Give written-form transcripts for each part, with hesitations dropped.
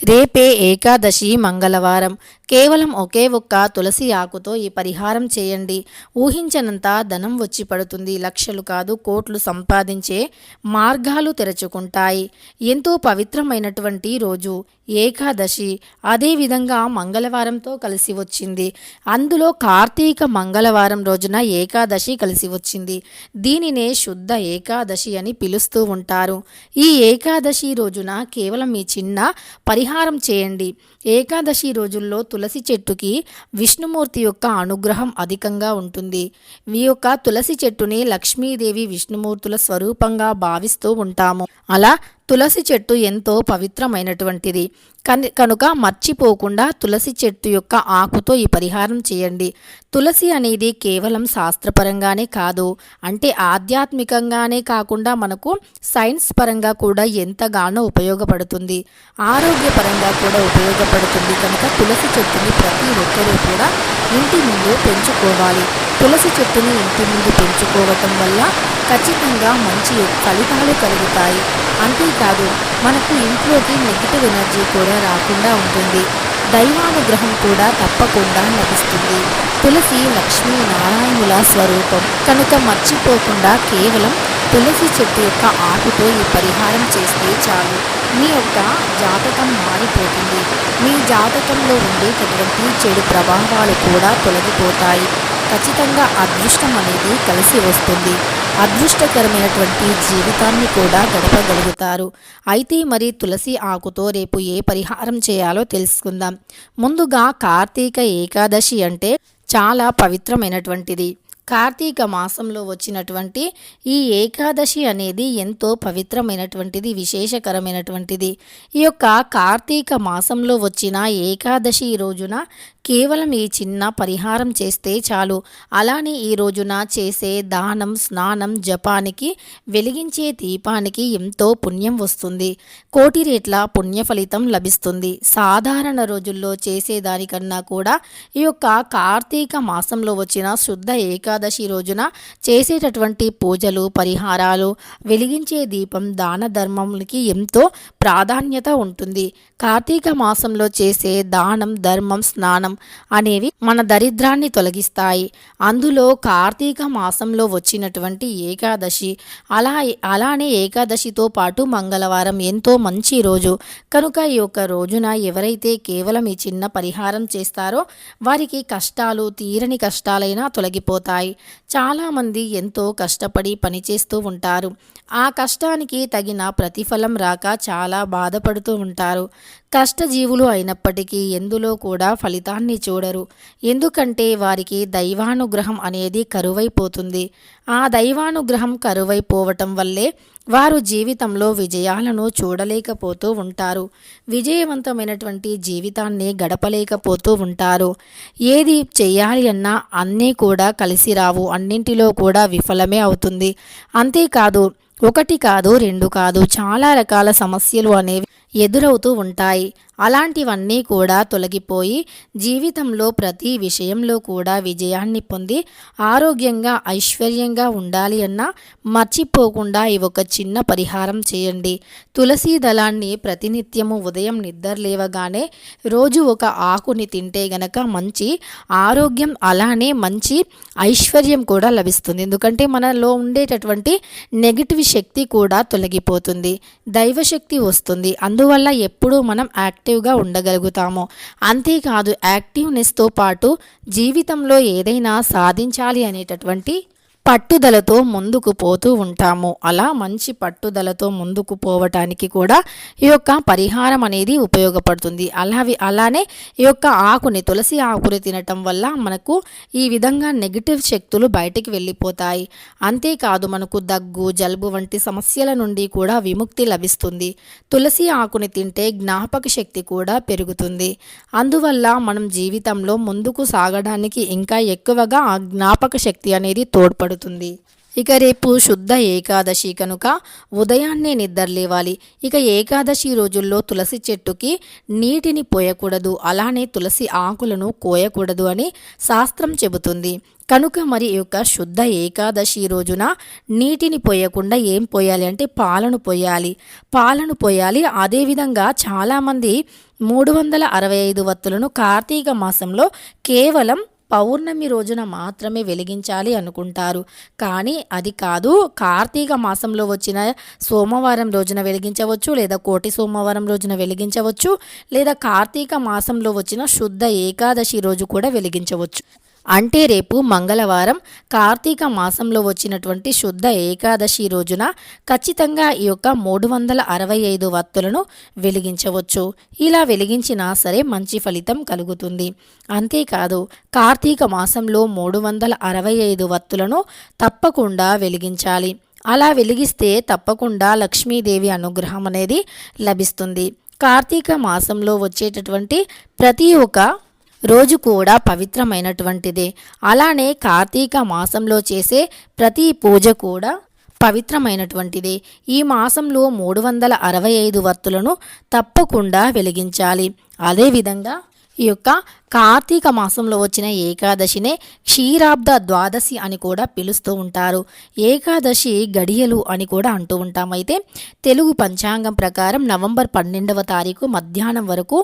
రేపే ఏకాదశి మంగళవారం. కేవలం ఒకే ఒక్క తులసి ఆకుతో ఈ పరిహారం చేయండి. ఊహించనంత ధనం వచ్చి పడుతుంది. లక్షలు కాదు కోట్లు సంపాదించే మార్గాలు తెరుచుకుంటాయి. ఎంతో పవిత్రమైనటువంటి రోజు ఏకాదశి. అదేవిధంగా మంగళవారంతో కలిసి వచ్చింది. అందులో కార్తీక మంగళవారం రోజున ఏకాదశి కలిసి వచ్చింది. దీనినే శుద్ధ ఏకాదశి అని పిలుస్తూ ఉంటారు. ఈ ఏకాదశి రోజున కేవలం ఈ చిన్న పరిహారం చేయండి. ఏకాదశి రోజుల్లో తులసి చెట్టుకి విష్ణుమూర్తి యొక్క అనుగ్రహం అధికంగా ఉంటుంది. ఈ యొక్క తులసి చెట్టుని లక్ష్మీదేవి విష్ణుమూర్తుల స్వరూపంగా భావిస్తూ ఉంటాము. అలా తులసి చెట్టు ఎంతో పవిత్రమైనటువంటిది కనుక మర్చిపోకుండా తులసి చెట్టు యొక్క ఆకుతో ఈ పరిహారం చేయండి. తులసి అనేది కేవలం శాస్త్రపరంగానే కాదు, అంటే ఆధ్యాత్మికంగానే కాకుండా మనకు సైన్స్ పరంగా కూడా ఎంతగానో ఉపయోగపడుతుంది. ఆరోగ్యపరంగా కూడా ఉపయోగపడుతుంది. కనుక తులసి చెట్టుని ప్రతి ఒక్కరూ కూడా ఇంటి ముందు పెంచుకోవాలి. తులసి చెట్టుని ఇంటి ముందు పెంచుకోవటం వల్ల ఖచ్చితంగా మంచి ఫలితాలు కలుగుతాయి. అంతేకాదు మనకు ఇంట్లోకి నెగిటివ్ ఎనర్జీ కూడా రాకుండా ఉంటుంది. దైవానుగ్రహం కూడా తప్పకుండా లభిస్తుంది. తులసి లక్ష్మీ నారాయణుల స్వరూపం కనుక మర్చిపోకుండా కేవలం తులసి చెట్టు యొక్క ఆకుతో ఈ పరిహారం చేస్తే చాలు. మీ యొక్క జాతకం మారిపోతుంది. మీ జాతకంలో ఉండేటటువంటి చెడు ప్రభావాలు కూడా తొలగిపోతాయి. ఖచ్చితంగా అదృష్టం అనేది కలిసి వస్తుంది. అదృష్టకరమైనటువంటి జీవితాన్ని కూడా గడపగలుగుతారు. అయితే మరి తులసి ఆకుతో రేపు ఏ పరిహారం చేయాలో తెలుసుకుందాం. ముందుగా కార్తీక ఏకాదశి అంటే చాలా పవిత్రమైనటువంటిది. కార్తీక మాసంలో వచ్చినటువంటి ఈ ఏకాదశి అనేది ఎంతో పవిత్రమైనటువంటిది, విశేషకరమైనటువంటిది. ఈ యొక్క కార్తీక మాసంలో వచ్చిన ఏకాదశి రోజున కేవలం ఈ చిన్న పరిహారం చేస్తే చాలు. అలానే ఈ రోజున చేసే దానం, స్నానం, జపానికి, వెలిగించే దీపానికి ఎంతో పుణ్యం వస్తుంది. కోటి రెట్ల పుణ్య ఫలితం లభిస్తుంది. సాధారణ రోజుల్లో చేసేదానికన్నా కూడా ఈ యొక్క కార్తీక మాసంలో వచ్చిన శుద్ధ ఏకాదశి రోజున చేసేటటువంటి పూజలు, పరిహారాలు, వెలిగించే దీపం, దాన ధర్మములకి ఎంతో ప్రాధాన్యత ఉంటుంది. కార్తీక మాసంలో చేసే దానం, ధర్మం, స్నానం అనేవి మన దరిద్రాన్ని తొలగిస్తాయి. అందులో కార్తీక మాసంలో వచ్చినటువంటి ఏకాదశి అలానే ఏకాదశితో పాటు మంగళవారం ఎంతో మంచి రోజు కనుక ఈ యొక్క రోజున ఎవరైతే కేవలం ఈ చిన్న పరిహారం చేస్తారో వారికి కష్టాలు, తీరని కష్టాలైనా తొలగిపోతాయి. చాలామంది ఎంతో కష్టపడి పనిచేస్తూ ఉంటారు. ఆ కష్టానికి తగిన ప్రతిఫలం రాక చాలా బాధపడుతూ ఉంటారు. కష్టజీవులు అయినప్పటికీ ఎందులో కూడా ఫలితాన్ని చూడరు. ఎందుకంటే వారికి దైవానుగ్రహం అనేది కరువైపోతుంది. ఆ దైవానుగ్రహం కరువైపోవటం వల్లే వారు జీవితంలో విజయాలను చూడలేకపోతూ ఉంటారు. విజయవంతమైనటువంటి జీవితాన్ని గడపలేకపోతూ ఉంటారు. ఏది చేయాలి అన్నా అన్నీ కూడా కలిసి రావు. అన్నింటిలో కూడా విఫలమే అవుతుంది. అంతేకాదు ఒకటి కాదు, రెండు కాదు, చాలా రకాల సమస్యలు అనేవి ఎదురవుతూ ఉంటాయి. అలాంటివన్నీ కూడా తొలగిపోయి జీవితంలో ప్రతి విషయంలో కూడా విజయాన్ని పొంది ఆరోగ్యంగా, ఐశ్వర్యంగా ఉండాలి అన్నా మర్చిపోకుండా ఈ ఒక చిన్న పరిహారం చేయండి. తులసి దళాన్ని ప్రతినిత్యము ఉదయం నిద్ర లేవగానే రోజు ఒక ఆకుని తింటే గనక మంచి ఆరోగ్యం, అలానే మంచి ఐశ్వర్యం కూడా లభిస్తుంది. ఎందుకంటే మనలో ఉండేటటువంటి నెగిటివ్ శక్తి కూడా తొలగిపోతుంది. దైవశక్తి వస్తుంది. అందువల్ల ఎప్పుడూ మనం యాక్టివ్గా ఉండగలుగుతాము. అంతేకాదు యాక్టివ్నెస్తో పాటు జీవితంలో ఏదైనా సాధించాలి అనేటటువంటి పట్టుదలతో ముందుకు పోతూ ఉంటాము. అలా మంచి పట్టుదలతో ముందుకు పోవటానికి కూడా ఈ యొక్క పరిహారం అనేది ఉపయోగపడుతుంది. అలానే ఈ యొక్క ఆకుని, తులసి ఆకుని తినటం వల్ల మనకు ఈ విధంగా నెగిటివ్ శక్తులు బయటికి వెళ్ళిపోతాయి. అంతేకాదు మనకు దగ్గు, జలుబు వంటి సమస్యల నుండి కూడా విముక్తి లభిస్తుంది. తులసి ఆకుని తింటే జ్ఞాపక శక్తి కూడా పెరుగుతుంది. అందువల్ల మనం జీవితంలో ముందుకు సాగడానికి ఇంకా ఎక్కువగా ఆ జ్ఞాపక శక్తి అనేది తోడ్పడుతుంది. ఇక రేపు శుద్ధ ఏకాదశి కనుక ఉదయాన్నే నిద్రలేవాలి. ఇక ఏకాదశి రోజుల్లో తులసి చెట్టుకి నీటిని పోయకూడదు, అలానే తులసి ఆకులను కోయకూడదు అని శాస్త్రం చెబుతుంది. కనుక మరి ఈ యొక్క శుద్ధ ఏకాదశి రోజున నీటిని పోయకుండా ఏం పోయాలి అంటే పాలను పోయాలి. అదేవిధంగా చాలామంది 365 వత్తులను కార్తీక మాసంలో కేవలం పౌర్ణమి రోజున మాత్రమే వెలిగించాలి అనుకుంటారు. కానీ అది కాదు. కార్తీక మాసంలో వచ్చిన సోమవారం రోజున వెలిగించవచ్చు, లేదా కోటి సోమవారం రోజున వెలిగించవచ్చు, లేదా కార్తీక మాసంలో వచ్చిన శుద్ధ ఏకాదశి రోజు కూడా వెలిగించవచ్చు. అంటే రేపు మంగళవారం కార్తీక మాసంలో వచ్చినటువంటి శుద్ధ ఏకాదశి రోజున ఖచ్చితంగా ఈ యొక్క 365 వత్తులను వెలిగించవచ్చు. ఇలా వెలిగించినా సరే మంచి ఫలితం కలుగుతుంది. అంతేకాదు కార్తీక మాసంలో 365 వత్తులను తప్పకుండా వెలిగించాలి. అలా వెలిగిస్తే తప్పకుండా లక్ష్మీదేవి అనుగ్రహం అనేది లభిస్తుంది. కార్తీక మాసంలో వచ్చేటటువంటి ప్రతి ఒక్క రోజు కూడా పవిత్రమైనటువంటిదే. అలానే కార్తీక మాసంలో చేసే ప్రతి పూజ కూడా పవిత్రమైనటువంటిదే. ఈ మాసంలో 365 వత్తులను తప్పకుండా వెలిగించాలి. అదేవిధంగా ఈ యొక్క కార్తీక మాసంలో వచ్చిన ఏకాదశినే క్షీరాబ్ద ద్వాదశి అని కూడా పిలుస్తూ ఉంటారు. ఏకాదశి గడియలు అని కూడా అంటూ ఉంటాం. అయితే తెలుగు పంచాంగం ప్రకారం నవంబర్ 12వ తారీఖు మధ్యాహ్నం వరకు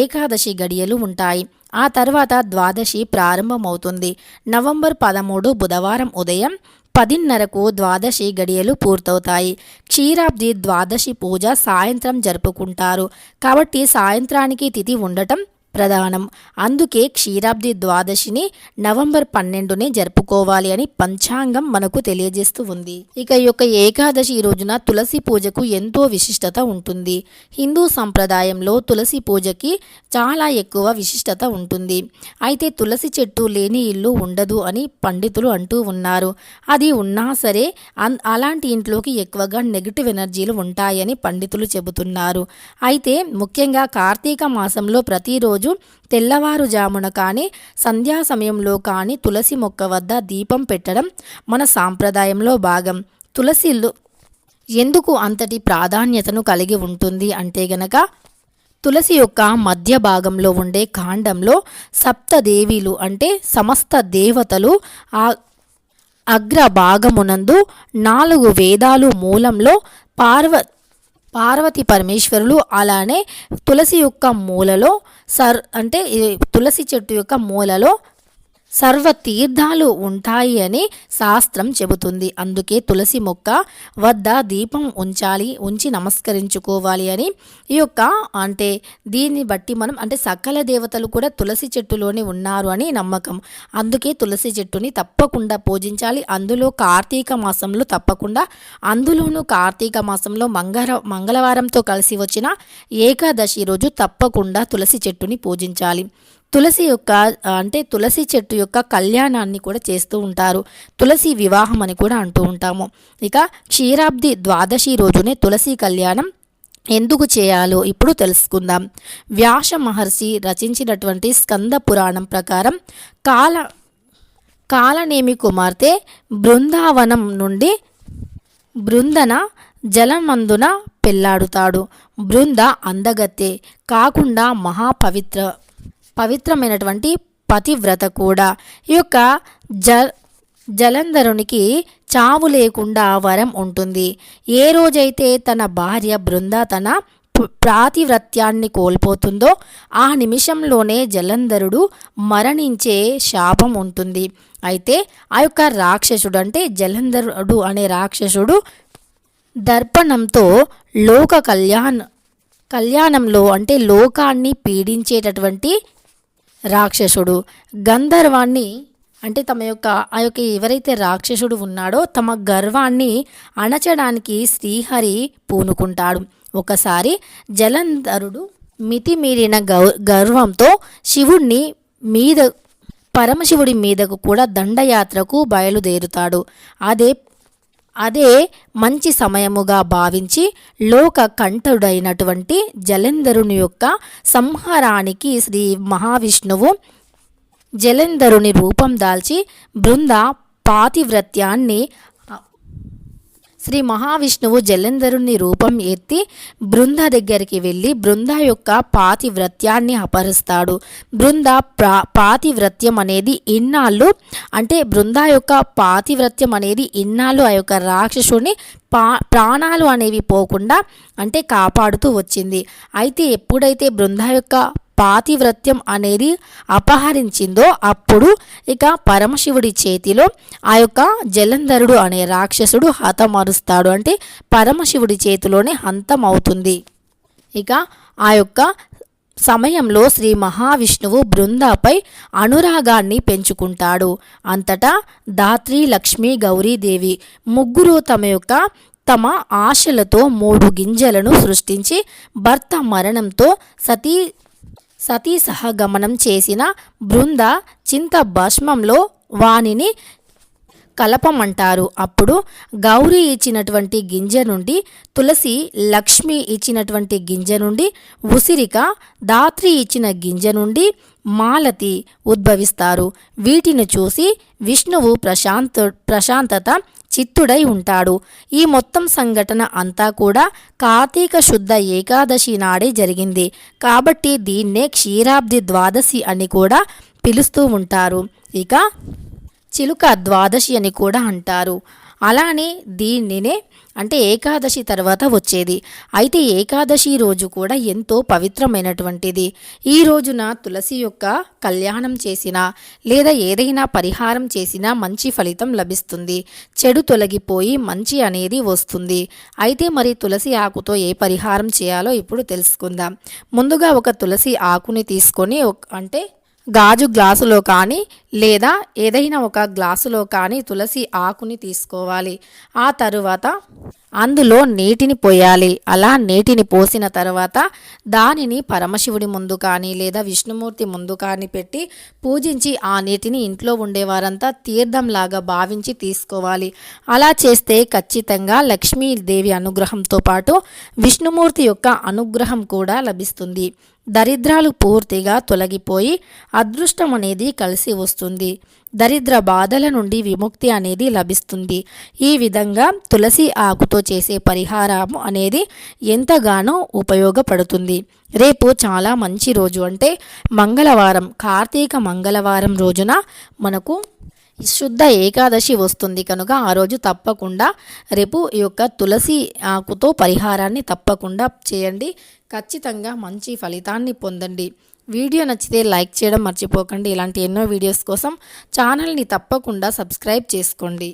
ఏకాదశి గడియలు ఉంటాయి. ఆ తర్వాత ద్వాదశి ప్రారంభమవుతుంది. నవంబర్ 13 బుధవారం ఉదయం 10:30కు ద్వాదశి గడియలు పూర్తవుతాయి. క్షీరాబ్ది ద్వాదశి పూజ సాయంత్రం జరుపుకుంటారు. కాబట్టి సాయంత్రానికి తిథి ఉండటం ప్రధానం. అందుకే క్షీరాబ్ది ద్వాదశిని నవంబర్ 12నే జరుపుకోవాలి అని పంచాంగం మనకు తెలియజేస్తూ ఉంది. ఇక ఈ యొక్క ఏకాదశి రోజున తులసి పూజకు ఎంతో విశిష్టత ఉంటుంది. హిందూ సంప్రదాయంలో తులసి పూజకి చాలా ఎక్కువ విశిష్టత ఉంటుంది. అయితే తులసి చెట్టు లేని ఇల్లు ఉండదు అని పండితులు అంటూ ఉన్నారు. అది ఉన్నా సరే అలాంటి ఇంట్లోకి ఎక్కువగా నెగిటివ్ ఎనర్జీలు ఉంటాయని పండితులు చెబుతున్నారు. అయితే ముఖ్యంగా కార్తీక మాసంలో ప్రతిరోజు తెల్లవారుజామున కానీ సంధ్యా సమయంలో కానీ తులసి మొక్క వద్ద దీపం పెట్టడం మన సాంప్రదాయంలో భాగం. తులసిలు ఎందుకు అంతటి ప్రాధాన్యతను కలిగి ఉంటుంది అంటే గనక తులసి యొక్క మధ్య భాగంలో ఉండే కాండంలో సప్తదేవీలు అంటే సమస్త దేవతలు ఆ అగ్ర భాగమునందు 4 వేదాలు మూలంలో పార్వతి పరమేశ్వరులు, అలానే తులసి యొక్క మూలలో అంటే తులసి చెట్టు యొక్క మూలలో సర్వ తీర్థాలు ఉంటాయి అని శాస్త్రం చెబుతుంది. అందుకే తులసి మొక్క వద్ద దీపం ఉంచి నమస్కరించుకోవాలి అని ఈ యొక్క అంటే దీన్ని బట్టి మనం అంటే సకల దేవతలు కూడా తులసి చెట్టులోనే ఉన్నారు అని నమ్మకం. అందుకే తులసి చెట్టుని తప్పకుండా పూజించాలి. అందులో కార్తీక మాసంలో తప్పకుండా, అందులోనూ కార్తీక మాసంలో మంగళవారంతో కలిసి వచ్చిన ఏకాదశి రోజు తప్పకుండా తులసి చెట్టుని పూజించాలి. తులసి యొక్క అంటే తులసి చెట్టు యొక్క కళ్యాణాన్ని కూడా చేస్తూ ఉంటారు. తులసి వివాహం అని కూడా అంటూ ఉంటాము. ఇక క్షీరాబ్ది ద్వాదశి రోజునే తులసి కళ్యాణం ఎందుకు చేయాలో ఇప్పుడు తెలుసుకుందాం. వ్యాస మహర్షి రచించినటువంటి స్కంద పురాణం ప్రకారం కాలనేమి కుమార్తె బృందావనం నుండి బృందన జలమందున పెళ్లాడుతాడు. బృంద అందగత్తె కాకుండా పవిత్రమైనటువంటి పతివ్రత కూడా. ఈ యొక్క జలంధరునికి చావు లేకుండా వరం ఉంటుంది. ఏ రోజైతే తన భార్య బృంద తన ప్రాతివ్రత్యాన్ని కోల్పోతుందో ఆ నిమిషంలోనే జలంధరుడు మరణించే శాపం ఉంటుంది. అయితే ఆ యొక్క రాక్షసుడు అంటే జలంధరుడు అనే రాక్షసుడు దర్పణంతో కళ్యాణంలో అంటే లోకాన్ని పీడించేటటువంటి రాక్షసుడు గంధర్వాన్ని అంటే ఆ యొక్క ఎవరైతే రాక్షసుడు ఉన్నాడో తమ గర్వాన్ని అణచడానికి శ్రీహరి పూనుకుంటాడు. ఒకసారి జలంధరుడు మితిమీరిన గర్వంతో పరమశివుడి మీదకు కూడా దండయాత్రకు బయలుదేరుతాడు. అదే మంచి సమయముగా భావించి లోక కంఠుడైనటువంటి జలంధరుని యొక్క సంహారానికి శ్రీ మహావిష్ణువు జలంధరుని రూపం దాల్చి బృంద పాతివ్రత్యాన్ని శ్రీ మహావిష్ణువు జలంధరుని రూపం ఎత్తి బృంద దగ్గరికి వెళ్ళి బృంద యొక్క పాతివ్రత్యాన్ని అపహరిస్తాడు. బృంద పాతివ్రత్యం అనేది ఇన్నాళ్ళు అంటే బృంద యొక్క పాతివ్రత్యం అనేది ఇన్నాళ్ళు ఆ యొక్క రాక్షసుని ప్రాణాలు అనేవి పోకుండా అంటే కాపాడుతూ వచ్చింది. అయితే ఎప్పుడైతే బృంద యొక్క పాతివ్రత్యం అనేది అపహరించిందో అప్పుడు ఇక పరమశివుడి చేతిలో ఆ యొక్క జలంధరుడు అనే రాక్షసుడు హతమరుస్తాడు. అంటే పరమశివుడి చేతిలోనే హంతమవుతుంది. ఇక ఆ యొక్క సమయంలో శ్రీ మహావిష్ణువు బృందాపై అనురాగాన్ని పెంచుకుంటాడు. అంతటా ధాత్రి, లక్ష్మి, గౌరీదేవి ముగ్గురు తమ ఆశలతో 3 గింజలను సృష్టించి భర్త మరణంతో సతీ సహగమనం చేసిన బృంద చింత భస్మంలో వానిని కలపమంటారు. అప్పుడు గౌరీ ఇచ్చినటువంటి గింజ నుండి తులసి, లక్ష్మి ఇచ్చినటువంటి గింజ నుండి ఉసిరిక, ధాత్రి ఇచ్చిన గింజ నుండి మాలతి ఉద్భవిస్తారు. వీటిని చూసి విష్ణువు ప్రశాంతత చిత్తుడై ఉంటాడు. ఈ మొత్తం సంఘటన అంతా కూడా కార్తీక శుద్ధ ఏకాదశి నాడే జరిగింది. కాబట్టి దీన్నే క్షీరాబ్ది ద్వాదశి అని కూడా పిలుస్తూ ఉంటారు. ఇక చిలుక ద్వాదశి అని కూడా అంటారు. అలానే దీనినే అంటే ఏకాదశి తర్వాత వచ్చేది. అయితే ఏకాదశి రోజు కూడా ఎంతో పవిత్రమైనటువంటిది. ఈ రోజున తులసి యొక్క కళ్యాణం చేసినా లేదా ఏదైనా పరిహారం చేసినా మంచి ఫలితం లభిస్తుంది. చెడు తొలగిపోయి మంచి అనేది వస్తుంది. అయితే మరి తులసి ఆకుతో ఏ పరిహారం చేయాలో ఇప్పుడు తెలుసుకుందాం. ముందుగా ఒక తులసి ఆకుని తీసుకొని అంటే గాజు గ్లాసులో కానీ లేదా ఏదైనా ఒక గ్లాసులో కానీ తులసి ఆకుని తీసుకోవాలి. ఆ తరువాత అందులో నీటిని పోయాలి. అలా నీటిని పోసిన తర్వాత దానిని పరమశివుడి ముందు కానీ లేదా విష్ణుమూర్తి ముందు కానీ పెట్టి పూజించి ఆ నీటిని ఇంట్లో ఉండేవారంతా తీర్థంలాగా భావించి తీసుకోవాలి. అలా చేస్తే ఖచ్చితంగా లక్ష్మీదేవి అనుగ్రహంతో పాటు విష్ణుమూర్తి యొక్క అనుగ్రహం కూడా లభిస్తుంది. దరిద్రాలు పూర్తిగా తొలగిపోయి అదృష్టం అనేది కలిసి వస్తుంది. దరిద్ర బాధల నుండి విముక్తి అనేది లభిస్తుంది. ఈ విధంగా తులసి ఆకుతో చేసే పరిహారం అనేది ఎంతగానో ఉపయోగపడుతుంది. రేపు చాలా మంచి రోజు అంటే మంగళవారం, కార్తీక మంగళవారం రోజున మనకు శుద్ధ ఏకాదశి వస్తుంది కనుక ఆ రోజు తప్పకుండా రేపు ఈ యొక్క తులసి ఆకుతో పరిహారాన్ని తప్పకుండా చేయండి. ఖచ్చితంగా మంచి ఫలితాన్ని పొందండి. వీడియో నచ్చితే లైక్ చేయడం మర్చిపోకండి. ఇలాంటి ఎన్నో వీడియోస్ కోసం ఛానల్ని తప్పకుండా సబ్స్క్రైబ్ చేసుకోండి.